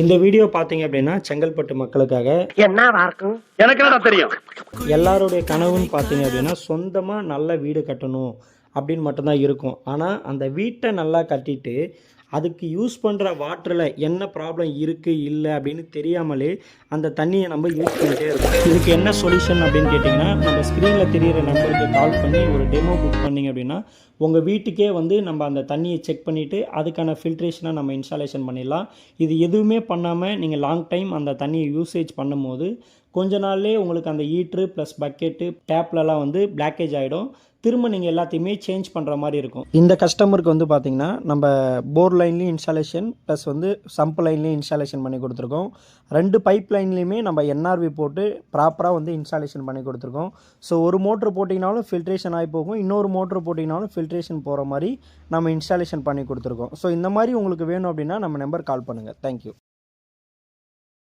இந்த வீடியோ பார்த்தீங்க அப்படின்னா செங்கல்பட்டு மக்களுக்காக. என்னவா இருக்கும் எனக்கு என்னடா தெரியும். எல்லாருடைய கனவுன்னு பார்த்தீங்க அப்படின்னா சொந்தமாக நல்ல வீடு கட்டணும் அப்படின்னு மட்டும்தான் இருக்கும். ஆனால் அந்த வீட்டை நல்லா கட்டிட்டு அதுக்கு யூஸ் பண்ணுற வாட்டரில் என்ன ப்ராப்ளம் இருக்குது இல்லை அப்படின்னு தெரியாமலே அந்த தண்ணியை நம்ம யூஸ் பண்ணிகிட்டே இருக்கோம். இதுக்கு என்ன சொல்யூஷன் அப்படின்னு கேட்டிங்கன்னா, நம்ம ஸ்க்ரீனில் தெரிகிற நம்பருக்கு கால் பண்ணி ஒரு டெமோ புக் பண்ணிங்க அப்படின்னா உங்கள் வீட்டுக்கே வந்து நம்ம அந்த தண்ணியை செக் பண்ணிவிட்டு அதுக்கான ஃபில்ட்ரேஷனை நம்ம இன்ஸ்டாலேஷன் பண்ணிடலாம். இது எதுவுமே பண்ணாமல் நீங்கள் லாங் டைம் அந்த தண்ணியை யூசேஜ் பண்ணும்போது கொஞ்ச நாள்லேயே உங்களுக்கு அந்த ஹீட்ரு ப்ளஸ் பக்கெட்டு டேப்லலாம் வந்து பிளாக்கேஜ் ஆகிடும். திரும்ப நீங்கள் எல்லாத்தையுமே சேஞ்ச் பண்ணுற மாதிரி இருக்கும். இந்த கஸ்டமருக்கு வந்து பார்த்திங்கன்னா நம்ம போர் லைன்லேயும் இன்ஸ்டாலேஷன் ப்ளஸ் வந்து சம்ப் லைன்லேயும் இன்ஸ்டாலேஷன் பண்ணி கொடுத்துருக்கோம். 2 பைப் லைன்லேயுமே நம்ம என்ஆர்வி போட்டு ப்ராப்பராக வந்து இன்ஸ்டாலேஷன் பண்ணி கொடுத்துருக்கோம். ஸோ ஒரு மோட்ரு போட்டிங்கனாலும் ஃபில்ட்ரேஷன் ஆகி போகும், இன்னொரு மோட்ரு போட்டிங்கனாலும் ஃபில்ட்ரேஷன் போகிற மாதிரி நம்ம இன்ஸ்டாலேஷன் பண்ணி கொடுத்துருக்கோம். ஸோ இந்த மாதிரி உங்களுக்கு வேணும் அப்படின்னா நம்ம நம்பர் கால் பண்ணுங்கள். தேங்க்யூ.